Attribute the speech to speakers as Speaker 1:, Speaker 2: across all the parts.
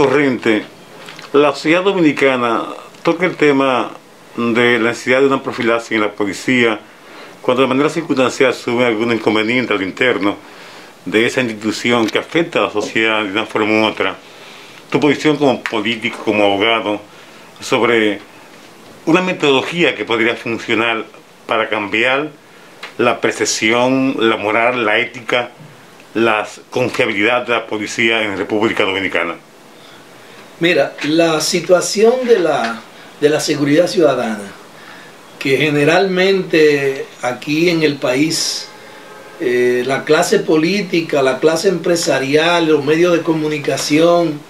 Speaker 1: corriente, la sociedad dominicana toca el tema de la necesidad de una profilaxis en la policía cuando de manera circunstancial sube algún inconveniente al interno de esa institución que afecta a la sociedad de una forma u otra. Tu posición como político, como abogado, sobre una metodología que podría funcionar para cambiar la percepción, la moral, la ética, la confiabilidad de la policía en República Dominicana.
Speaker 2: Mira, la situación de la seguridad ciudadana, que generalmente aquí en el país la clase política, la clase empresarial, los medios de comunicación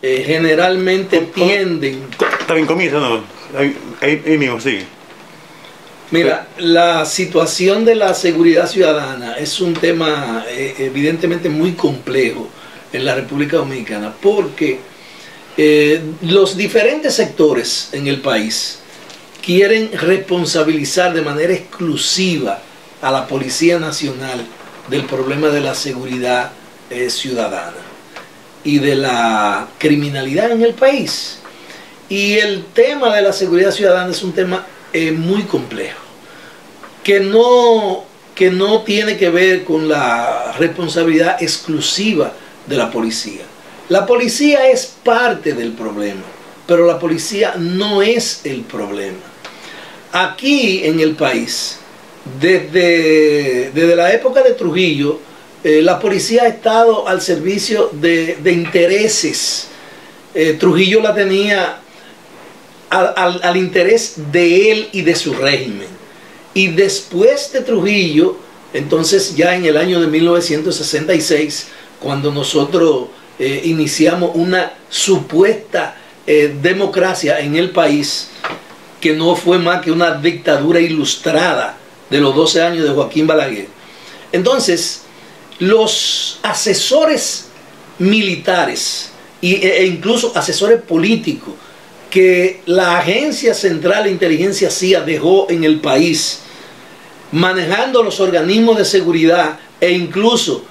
Speaker 2: generalmente tienden...
Speaker 1: Está bien, comienza, ¿no? Ahí mismo, sigue.
Speaker 2: Mira, la situación de la seguridad ciudadana es un tema evidentemente muy complejo en la República Dominicana, porque los diferentes sectores en el país quieren responsabilizar de manera exclusiva a la Policía Nacional del problema de la seguridad ciudadana y de la criminalidad en el país. Y el tema de la seguridad ciudadana es un tema muy complejo, que no tiene que ver con la responsabilidad exclusiva de la policía. La policía es parte del problema, pero la policía no es el problema. Aquí en el país, desde la época de Trujillo, la policía ha estado al servicio de intereses. Trujillo la tenía al interés de él y de su régimen. Y después de Trujillo, entonces ya en el año de 1966, cuando nosotros iniciamos una supuesta democracia en el país, que no fue más que una dictadura ilustrada de los 12 años de Joaquín Balaguer. Entonces, los asesores militares e incluso asesores políticos que la Agencia Central de Inteligencia CIA dejó en el país, manejando los organismos de seguridad e incluso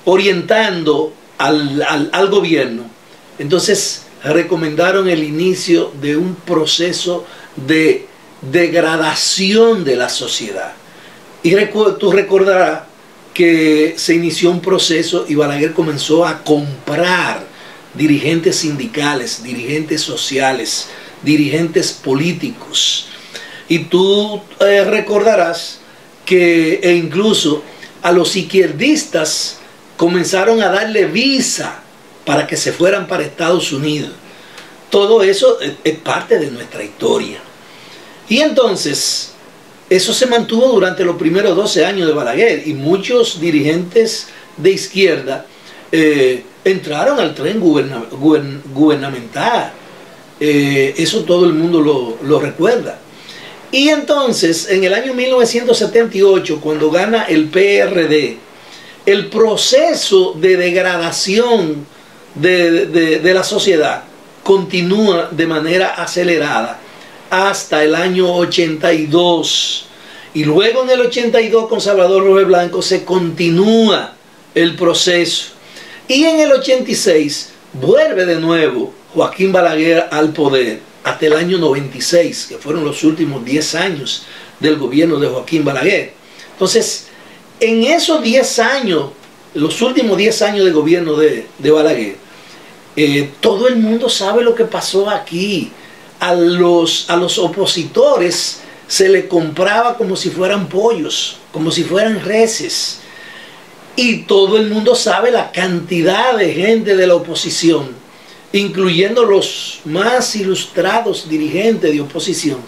Speaker 2: orientando al gobierno, entonces recomendaron el inicio de un proceso de degradación de la sociedad. Y tú recordarás que se inició un proceso y Balaguer comenzó a comprar dirigentes sindicales, dirigentes sociales, dirigentes políticos. Y tú recordarás que incluso a los izquierdistas comenzaron a darle visa para que se fueran para Estados Unidos. Todo eso es parte de nuestra historia. Y entonces, eso se mantuvo durante los primeros 12 años de Balaguer, y muchos dirigentes de izquierda entraron al tren gubernamental. Eso todo el mundo lo recuerda. Y entonces, en el año 1978, cuando gana el PRD, el proceso de degradación de la sociedad continúa de manera acelerada hasta el año 82. Y luego en el 82 con Salvador Robles Blanco se continúa el proceso. Y en el 86 vuelve de nuevo Joaquín Balaguer al poder hasta el año 96, que fueron los últimos 10 años del gobierno de Joaquín Balaguer. Entonces, en esos 10 años, los últimos 10 años de gobierno de Balaguer, todo el mundo sabe lo que pasó aquí. A los opositores se le compraba como si fueran pollos, como si fueran reses. Y todo el mundo sabe la cantidad de gente de la oposición, incluyendo los más ilustrados dirigentes de oposición,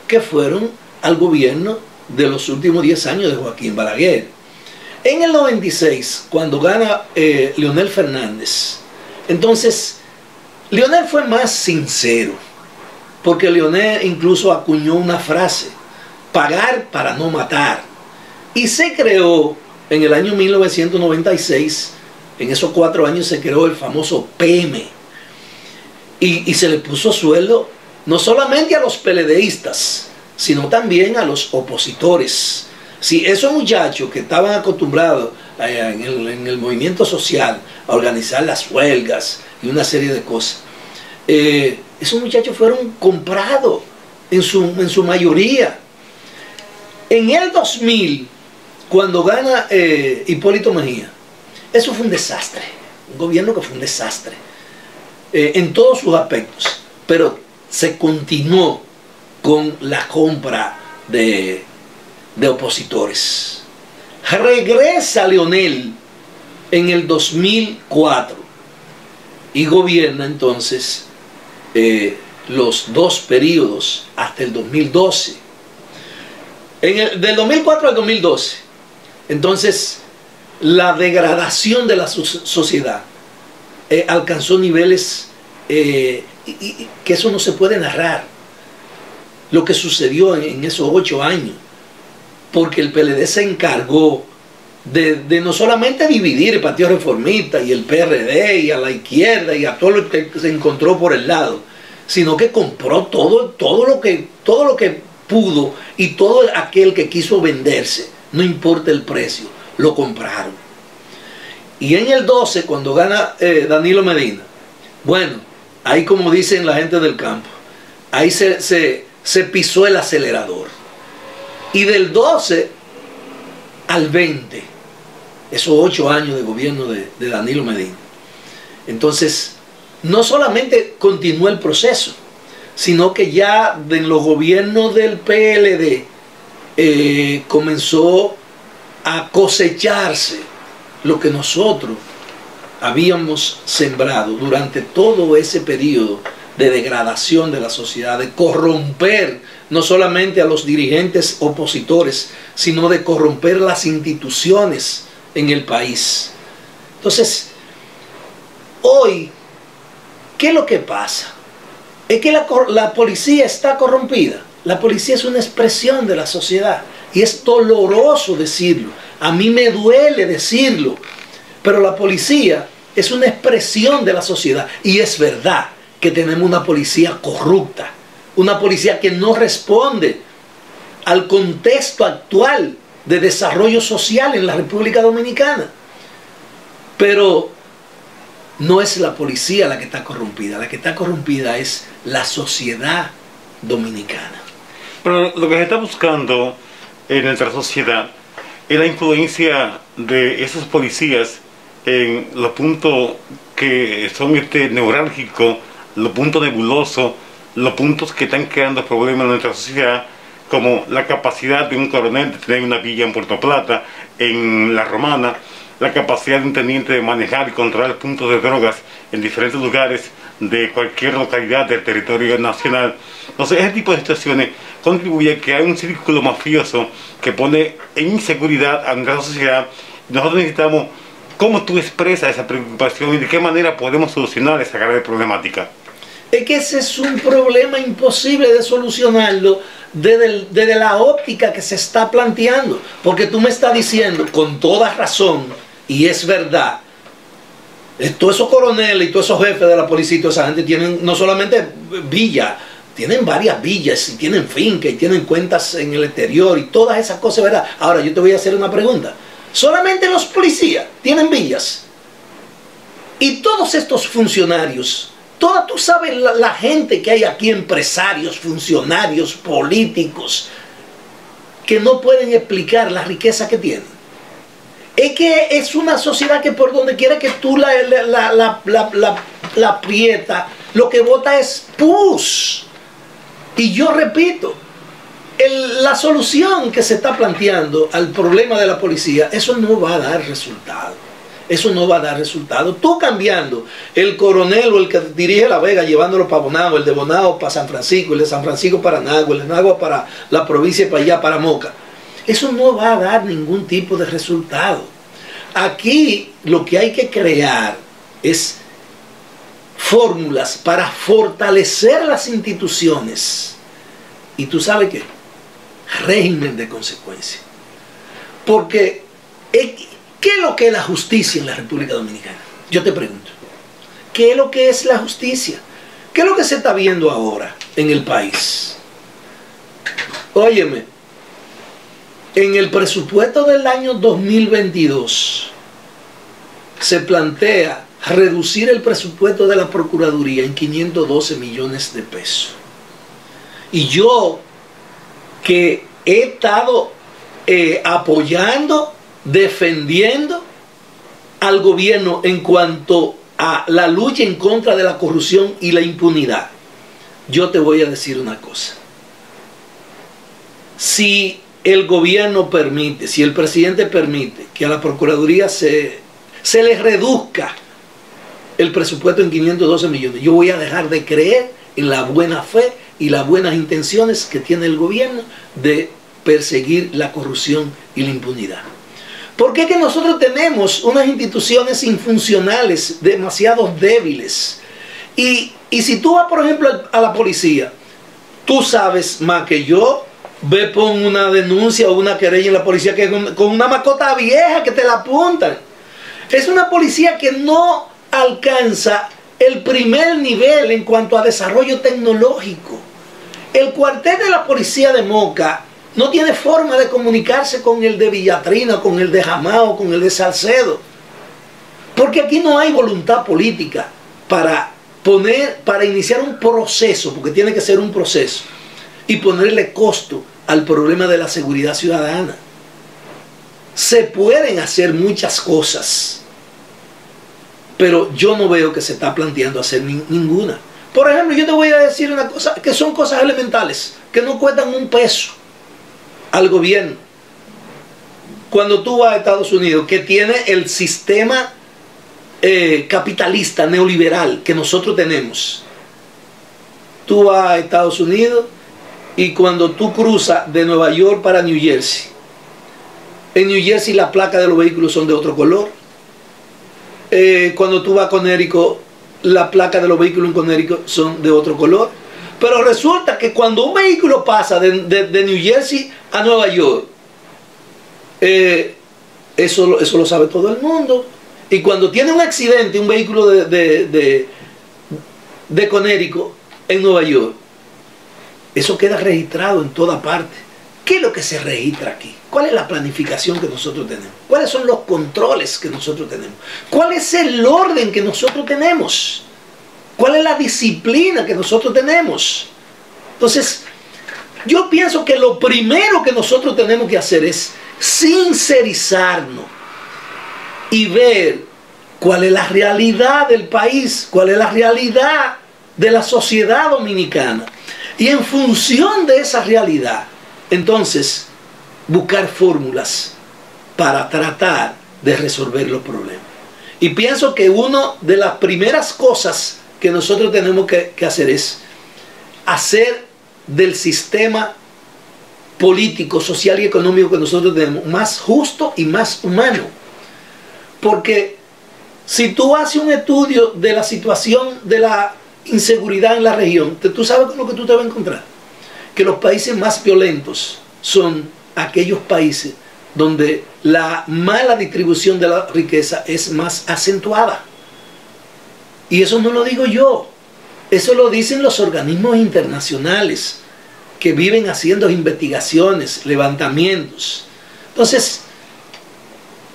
Speaker 2: que fueron al gobierno de los últimos 10 años de Joaquín Balaguer. En el 96, cuando gana Leonel Fernández, entonces Leonel fue más sincero, porque Leonel incluso acuñó una frase: pagar para no matar. Y se creó en el año 1996, en esos 4 años se creó el famoso PM. Y se le puso sueldo no solamente a los PLDistas, sino también a los opositores. Si esos muchachos que estaban acostumbrados en el movimiento social, a organizar las huelgas y una serie de cosas. Esos muchachos fueron comprados en su mayoría. En el 2000, cuando gana Hipólito Mejía, eso fue un desastre, un gobierno que fue un desastre en todos sus aspectos, pero se continuó con la compra de opositores. Regresa Leonel en el 2004 y gobierna entonces los 2 periodos hasta el 2012. Del 2004 al 2012, entonces la degradación de la sociedad alcanzó niveles que eso no se puede narrar, lo que sucedió en esos 8 años, porque el PLD se encargó de no solamente dividir el Partido Reformista y el PRD y a la izquierda y a todo lo que se encontró por el lado, sino que compró todo lo que pudo, y todo aquel que quiso venderse, no importa el precio, lo compraron. Y en el 12, cuando gana Danilo Medina, bueno, ahí, como dicen la gente del campo, ahí se pisó el acelerador. Y del 12 al 20, esos 8 años de gobierno de Danilo Medina, entonces no solamente continuó el proceso, sino que ya en los gobiernos del PLD comenzó a cosecharse lo que nosotros habíamos sembrado durante todo ese periodo de degradación de la sociedad, de corromper no solamente a los dirigentes opositores, sino de corromper las instituciones en el país. Entonces, hoy, ¿qué es lo que pasa? Es que la policía está corrompida. La policía es una expresión de la sociedad y es doloroso decirlo. A mí me duele decirlo, pero la policía es una expresión de la sociedad, y es verdad que tenemos una policía corrupta, una policía que no responde al contexto actual de desarrollo social en la República Dominicana. Pero no es la policía la que está corrompida es la sociedad dominicana.
Speaker 1: Pero lo que se está buscando en nuestra sociedad es la influencia de esos policías en los puntos que son neurálgicos, los puntos nebulosos, los puntos que están creando problemas en nuestra sociedad, como la capacidad de un coronel de tener una villa en Puerto Plata, en La Romana, la capacidad de un teniente de manejar y controlar puntos de drogas en diferentes lugares de cualquier localidad del territorio nacional. Entonces, ese tipo de situaciones contribuye a que hay un círculo mafioso que pone en inseguridad a nuestra sociedad. Nosotros necesitamos cómo tú expresas esa preocupación y de qué manera podemos solucionar esa grave problemática.
Speaker 2: Es que ese es un problema imposible de solucionarlo desde la óptica que se está planteando, porque tú me estás diciendo con toda razón, y es verdad, todos esos coroneles y todos esos jefes de la policía y toda esa gente tienen no solamente villas, tienen varias villas y tienen fincas y tienen cuentas en el exterior y todas esas cosas, ¿verdad? Ahora yo te voy a hacer una pregunta. Solamente los policías tienen villas, y todos estos funcionarios, tú sabes la gente que hay aquí, empresarios, funcionarios, políticos, que no pueden explicar la riqueza que tienen. Es que es una sociedad que por donde quiera que tú la aprietas, lo que vota es pus. Y yo repito, la solución que se está planteando al problema de la policía, eso no va a dar resultado. Eso no va a dar resultado. Tú cambiando el coronel o el que dirige La Vega, llevándolo para Bonao, el de Bonao para San Francisco, el de San Francisco para Nagua, el de Nagua para la provincia y para allá, para Moca. Eso no va a dar ningún tipo de resultado. Aquí lo que hay que crear es fórmulas para fortalecer las instituciones. ¿Y tú sabes qué? Régimen de consecuencia. Porque ¿qué es lo que es la justicia en la República Dominicana? Yo te pregunto, ¿qué es lo que es la justicia? ¿Qué es lo que se está viendo ahora en el país? Óyeme, en el presupuesto del año 2022 se plantea reducir el presupuesto de la Procuraduría en 512 millones de pesos. Y yo, que he estado apoyando, defendiendo al gobierno en cuanto a la lucha en contra de la corrupción y la impunidad, yo te voy a decir una cosa. Si el gobierno permite, si el presidente permite que a la Procuraduría se le reduzca el presupuesto en 512 millones, yo voy a dejar de creer en la buena fe y las buenas intenciones que tiene el gobierno de perseguir la corrupción y la impunidad. Porque es que nosotros tenemos unas instituciones infuncionales, demasiado débiles. Y si tú vas, por ejemplo, a la policía, tú sabes más que yo, ve pon una denuncia o una querella en la policía que con una mascota vieja que te la apuntan. Es una policía que no alcanza el primer nivel en cuanto a desarrollo tecnológico. El cuartel de la policía de Moca no tiene forma de comunicarse con el de Villatrina, con el de Jamao, con el de Salcedo. Porque aquí no hay voluntad política para iniciar un proceso, porque tiene que ser un proceso, y ponerle costo al problema de la seguridad ciudadana. Se pueden hacer muchas cosas, pero yo no veo que se está planteando hacer ninguna. Por ejemplo, yo te voy a decir una cosa, que son cosas elementales, que no cuestan un peso al gobierno. Cuando tú vas a Estados Unidos, que tiene el sistema capitalista, neoliberal, que nosotros tenemos. Tú vas a Estados Unidos y cuando tú cruzas de Nueva York para New Jersey, en New Jersey las placas de los vehículos son de otro color. Cuando tú vas a Connecticut, las placas de los vehículos en Connecticut son de otro color. Pero resulta que cuando un vehículo pasa de New Jersey a Nueva York, eso lo sabe todo el mundo. Y cuando tiene un accidente, un vehículo de Connecticut en Nueva York, eso queda registrado en toda parte. ¿Qué es lo que se registra aquí? ¿Cuál es la planificación que nosotros tenemos? ¿Cuáles son los controles que nosotros tenemos? ¿Cuál es el orden que nosotros tenemos? ¿Cuál es la disciplina que nosotros tenemos? Entonces, yo pienso que lo primero que nosotros tenemos que hacer es sincerizarnos y ver cuál es la realidad del país, cuál es la realidad de la sociedad dominicana. Y en función de esa realidad, entonces, buscar fórmulas para tratar de resolver los problemas. Y pienso que una de las primeras cosas que nosotros tenemos que hacer es hacer del sistema político, social y económico que nosotros tenemos más justo y más humano. Porque si tú haces un estudio de la situación de la inseguridad en la región, tú sabes con lo que tú te vas a encontrar. Que los países más violentos son aquellos países donde la mala distribución de la riqueza es más acentuada. Y eso no lo digo yo, eso lo dicen los organismos internacionales que viven haciendo investigaciones, levantamientos. Entonces,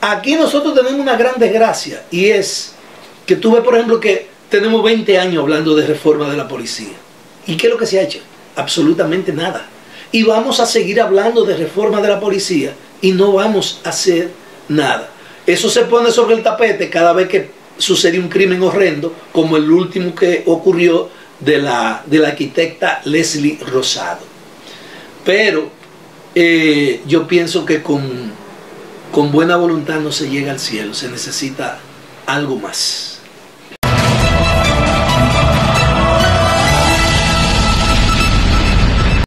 Speaker 2: aquí nosotros tenemos una gran desgracia, y es que tú ves, por ejemplo, que tenemos 20 años hablando de reforma de la policía. ¿Y qué es lo que se ha hecho? Absolutamente nada. Y vamos a seguir hablando de reforma de la policía y no vamos a hacer nada. Eso se pone sobre el tapete cada vez que sucede un crimen horrendo, como el último que ocurrió de la arquitecta Leslie Rosado. Pero yo pienso que con buena voluntad no se llega al cielo, se necesita algo más.